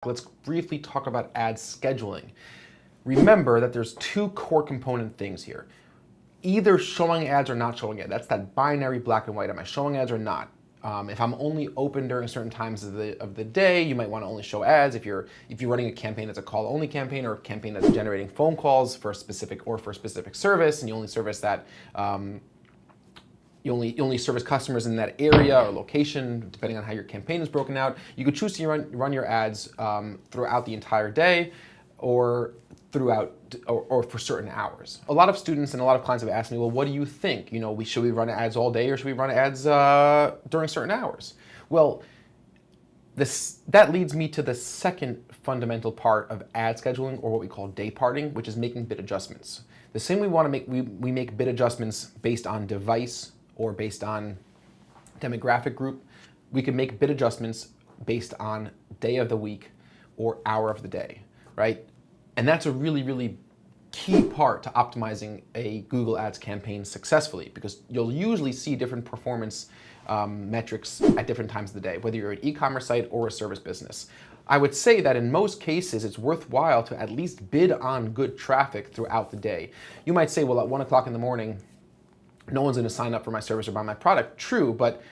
Let's briefly talk about ad scheduling. Remember that there's two core component things here. Either showing ads or not showing ads. That's that binary black and white. Am I showing ads or not? If I'm only open during certain times of the day, you might want to only show ads. If you're running a campaign that's a call only campaign or a campaign that's generating phone calls for a specific service, and you only service that you only service customers in that area or location, depending on how your campaign is broken out. You could choose to run your ads throughout the entire day or for certain hours. A lot of students and a lot of clients have asked me, well, what do you think? Should we run ads all day or should we run ads during certain hours? Well, that leads me to the second fundamental part of ad scheduling, or what we call day parting, which is making bid adjustments. The same we make bid adjustments based on device or based on demographic group, we can make bid adjustments based on day of the week or hour of the day, right? And that's a really, really key part to optimizing a Google Ads campaign successfully, because you'll usually see different performance metrics at different times of the day, whether you're an e-commerce site or a service business. I would say that in most cases, it's worthwhile to at least bid on good traffic throughout the day. You might say, well, at 1 o'clock in the morning, no one's going to sign up for my service or buy my product. True, but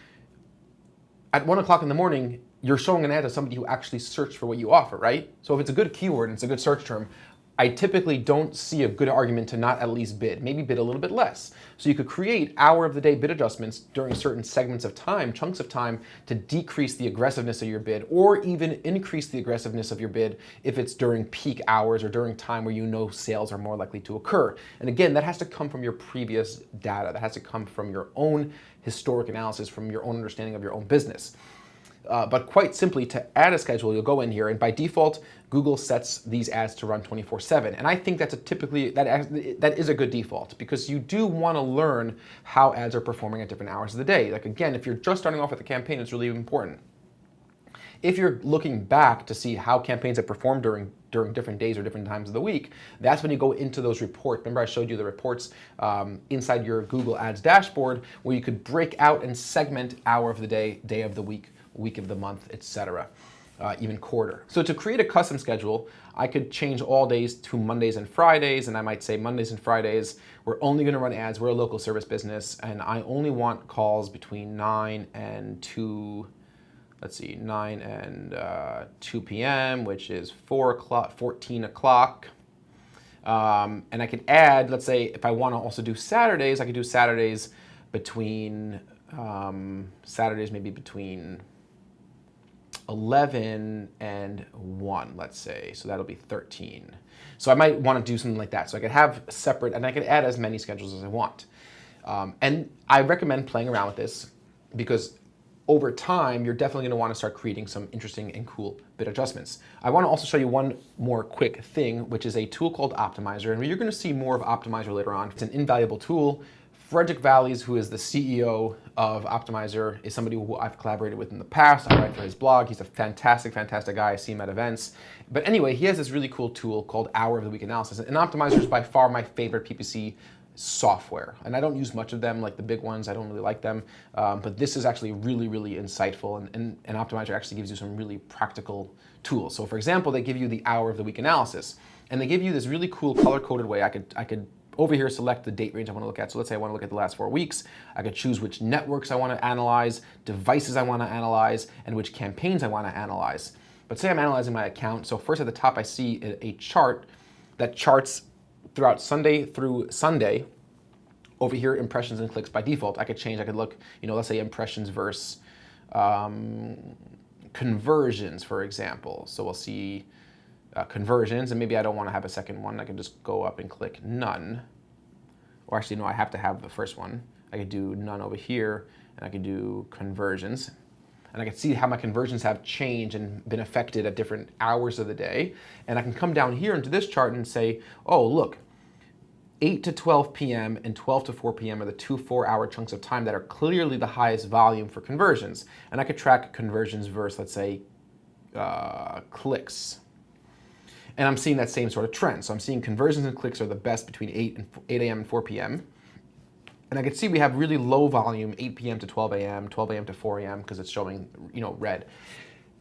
at 1 o'clock in the morning, you're showing an ad to somebody who actually searched for what you offer, right? So if it's a good keyword and it's a good search term, I typically don't see a good argument to not at least bid, maybe bid a little bit less. So you could create hour of the day bid adjustments during certain segments of time, chunks of time, to decrease the aggressiveness of your bid, or even increase the aggressiveness of your bid if it's during peak hours or during time where you know sales are more likely to occur. And again, that has to come from your previous data. That has to come from your own historic analysis, from your own understanding of your own business. But quite simply, to add a schedule, you'll go in here, and by default, Google sets these ads to run 24/7. And I think that's that is a good default, because you do want to learn how ads are performing at different hours of the day. Like, again, if you're just starting off with a campaign, it's really important. If you're looking back to see how campaigns have performed during different days or different times of the week, that's when you go into those reports. Remember, I showed you the reports inside your Google Ads dashboard, where you could break out and segment hour of the day, day of the week of the month, etc., even quarter. So to create a custom schedule, I could change all days to Mondays and Fridays, and I might say Mondays and Fridays, we're only going to run ads. We're a local service business, and I only want calls between 9 and 2 p.m., which is 14 o'clock. And I could add, let's say, if I want to also do Saturdays, I could do Saturdays between maybe between 11 and 1, let's say. So that'll be 13. So I might want to do something like that. So I could have separate, and I could add as many schedules as I want. And I recommend playing around with this, because over time, you're definitely going to want to start creating some interesting and cool bid adjustments. I want to also show you one more quick thing, which is a tool called Optimizer. And you're going to see more of Optimizer later on. It's an invaluable tool. Frederick Valleys, who is the CEO of Optimizer, is somebody who I've collaborated with in the past. I write for his blog. He's a fantastic, fantastic guy. I see him at events. But anyway, he has this really cool tool called Hour of the Week Analysis. And Optimizer is by far my favorite PPC software. And I don't use much of them, like the big ones. I don't really like them. But this is actually really, really insightful. And Optimizer actually gives you some really practical tools. So for example, they give you the Hour of the Week Analysis. And they give you this really cool color-coded way. I could over here select the date range I want to look at. So let's say I want to look at the last 4 weeks. I could choose which networks I want to analyze, devices I want to analyze, and which campaigns I want to analyze. But say I'm analyzing my account. So first at the top, I see a chart that charts throughout Sunday through Sunday. Over here, impressions and clicks by default. I could change. I could look, let's say impressions versus conversions, for example. So we'll see conversions, and maybe I don't want to have a second one. I can just go up and click none. Or actually, no, I have to have the first one. I could do none over here, and I could do conversions. And I can see how my conversions have changed and been affected at different hours of the day. And I can come down here into this chart and say, oh, look, 8 to 12 p.m. and 12 to 4 p.m. are the two 4-hour chunks of time that are clearly the highest volume for conversions. And I could track conversions versus, let's say, clicks. And I'm seeing that same sort of trend. So I'm seeing conversions and clicks are the best between 8 a.m. and 4 p.m. And I can see we have really low volume, 8 p.m. to 12 a.m., 12 a.m. to 4 a.m., because it's showing, red.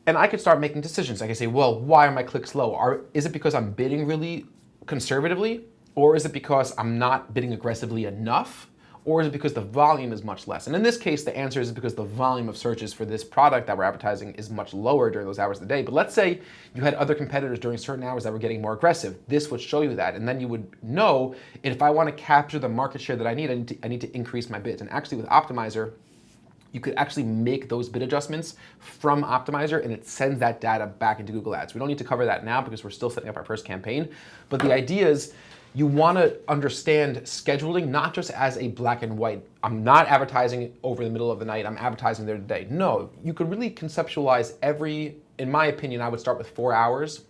And I could start making decisions. I could say, well, why are my clicks low? Is it because I'm bidding really conservatively? Or is it because I'm not bidding aggressively enough? Or is it because the volume is much less? And in this case, the answer is because the volume of searches for this product that we're advertising is much lower during those hours of the day. But let's say you had other competitors during certain hours that were getting more aggressive. This would show you that. And then you would know if I want to capture the market share that I need to increase my bids. And actually with Optimizer, you could actually make those bid adjustments from Optimizer and it sends that data back into Google Ads. We don't need to cover that now because we're still setting up our first campaign. But the idea is you want to understand scheduling not just as a black and white. I'm not advertising over the middle of the night. I'm advertising there today. No, you could really conceptualize in my opinion, I would start with 4 hours.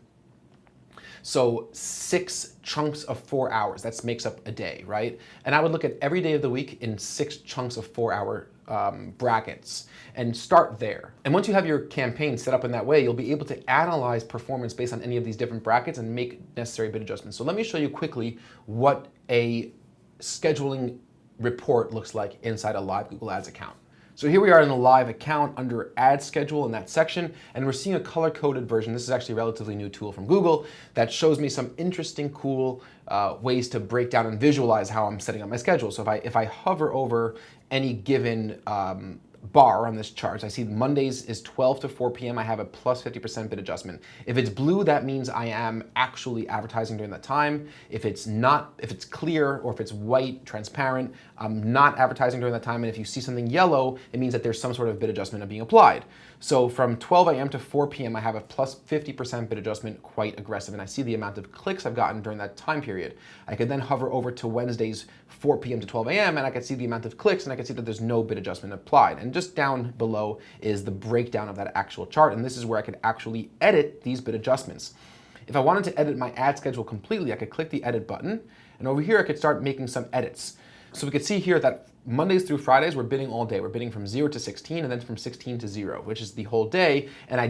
So 6 chunks of 4 hours, that makes up a day, right? And I would look at every day of the week in 6 chunks of 4-hour brackets and start there. And once you have your campaign set up in that way, you'll be able to analyze performance based on any of these different brackets and make necessary bid adjustments. So let me show you quickly what a scheduling report looks like inside a live Google Ads account. So here we are in the live account under Ad Schedule in that section, and we're seeing a color-coded version. This is actually a relatively new tool from Google that shows me some interesting, cool ways to break down and visualize how I'm setting up my schedule. So if I hover over any given bar on this chart, I see Mondays is 12 to 4 p.m. I have a plus 50% bid adjustment. If it's blue, that means I am actually advertising during that time. If it's clear or if it's white, transparent, I'm not advertising during that time. And if you see something yellow, it means that there's some sort of bid adjustment being applied. So from 12 a.m. to 4 p.m., I have a plus 50% bid adjustment, quite aggressive. And I see the amount of clicks I've gotten during that time period. I could then hover over to Wednesdays, 4 p.m. to 12 a.m., and I could see the amount of clicks, and I could see that there's no bid adjustment applied. And just down below is the breakdown of that actual chart. And this is where I could actually edit these bid adjustments. If I wanted to edit my ad schedule completely, I could click the edit button. And over here, I could start making some edits. So we could see here that Mondays through Fridays, we're bidding all day. We're bidding from 0 to 16 and then from 16 to 0, which is the whole day. And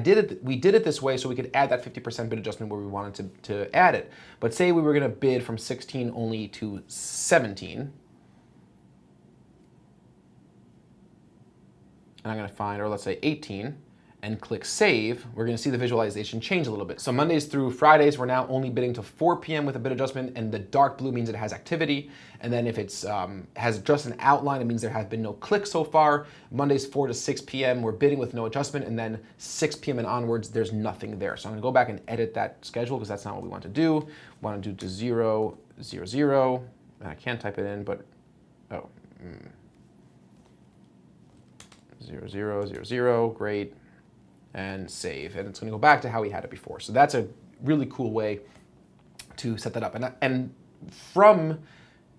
we did it this way so we could add that 50% bid adjustment where we wanted to add it. But say we were gonna bid from 16 only to 17. And I'm gonna find, or let's say 18, and click save, we're gonna see the visualization change a little bit. So Mondays through Fridays, we're now only bidding to 4 p.m. with a bid adjustment, and the dark blue means it has activity. And then if it's has just an outline, it means there have been no clicks so far. Mondays 4 to 6 p.m., we're bidding with no adjustment, and then 6 p.m. and onwards, there's nothing there. So I'm gonna go back and edit that schedule because that's not what we want to do. We wanna do to 0, 0, 0, and I can't type it in, but, 0, 0, 0, 0, great. And save, and it's going to go back to how we had it before. So that's a really cool way to set that up. And from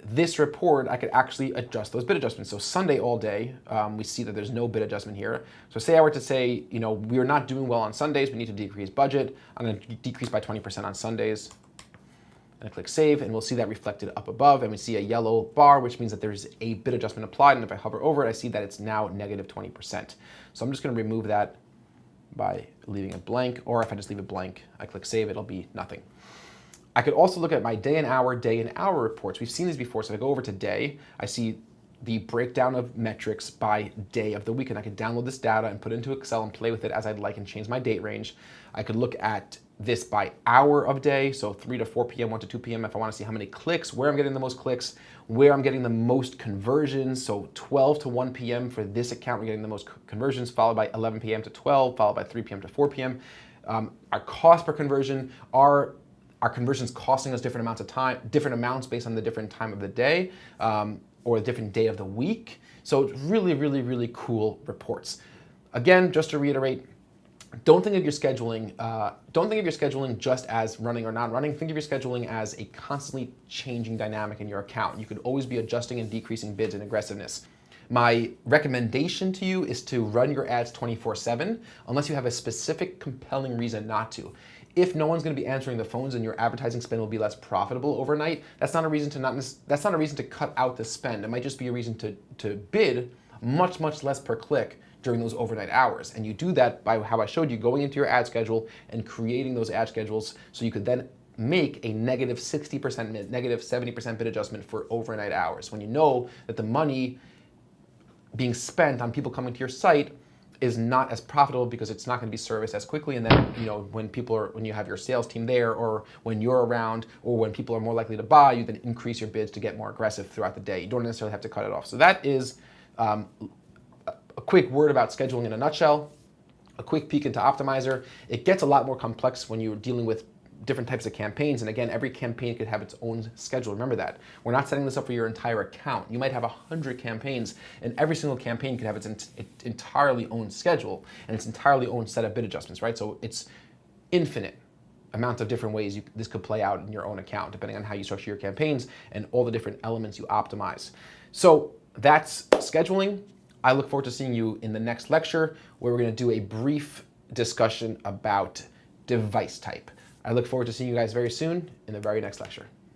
this report, I could actually adjust those bid adjustments. So Sunday all day, we see that there's no bid adjustment here. So say I were to say, we're not doing well on Sundays, we need to decrease budget. I'm going to decrease by 20% on Sundays. And I click save, and we'll see that reflected up above, and we see a yellow bar, which means that there's a bid adjustment applied. And if I hover over it, I see that it's now negative 20%. So I'm just going to remove that by leaving it blank, or if I just leave it blank, I click save, it'll be nothing. I could also look at my day and hour reports. We've seen these before, so if I go over to day, I see the breakdown of metrics by day of the week, and I could download this data and put it into Excel and play with it as I'd like and change my date range. I could look at this by hour of day, so 3 to 4 p.m., 1 to 2 p.m. if I want to see how many clicks, where I'm getting the most clicks, where I'm getting the most conversions. So 12 to 1 p.m. for this account, we're getting the most conversions, followed by 11 p.m. to 12, followed by 3 p.m. to 4 p.m. Our cost per conversion, our conversions costing us different amounts of time, different amounts based on the different time of the day or a different day of the week. So it's really, really, really cool reports. Again, just to reiterate, don't think of your scheduling. Don't think of your scheduling just as running or not running. Think of your scheduling as a constantly changing dynamic in your account. You could always be adjusting and decreasing bids and aggressiveness. My recommendation to you is to run your ads 24/7, unless you have a specific, compelling reason not to. If no one's going to be answering the phones and your advertising spend will be less profitable overnight, that's not a reason to cut out the spend. It might just be a reason to bid much, much less per click during those overnight hours. And you do that by how I showed you, going into your ad schedule and creating those ad schedules so you could then make a negative 60%, negative 70% bid adjustment for overnight hours. When you know that the money being spent on people coming to your site is not as profitable because it's not going to be serviced as quickly. And then, when you have your sales team there, or when you're around, or when people are more likely to buy, you then increase your bids to get more aggressive throughout the day. You don't necessarily have to cut it off. So that is a quick word about scheduling in a nutshell. A quick peek into Optimizer. It gets a lot more complex when you're dealing with different types of campaigns. And again, every campaign could have its own schedule. Remember that. We're not setting this up for your entire account. You might have 100 campaigns, and every single campaign could have its entirely own schedule and its entirely own set of bid adjustments, right? So it's infinite amount of different ways this could play out in your own account, depending on how you structure your campaigns and all the different elements you optimize. So that's scheduling. I look forward to seeing you in the next lecture, where we're going to do a brief discussion about device type. I look forward to seeing you guys very soon in the very next lecture.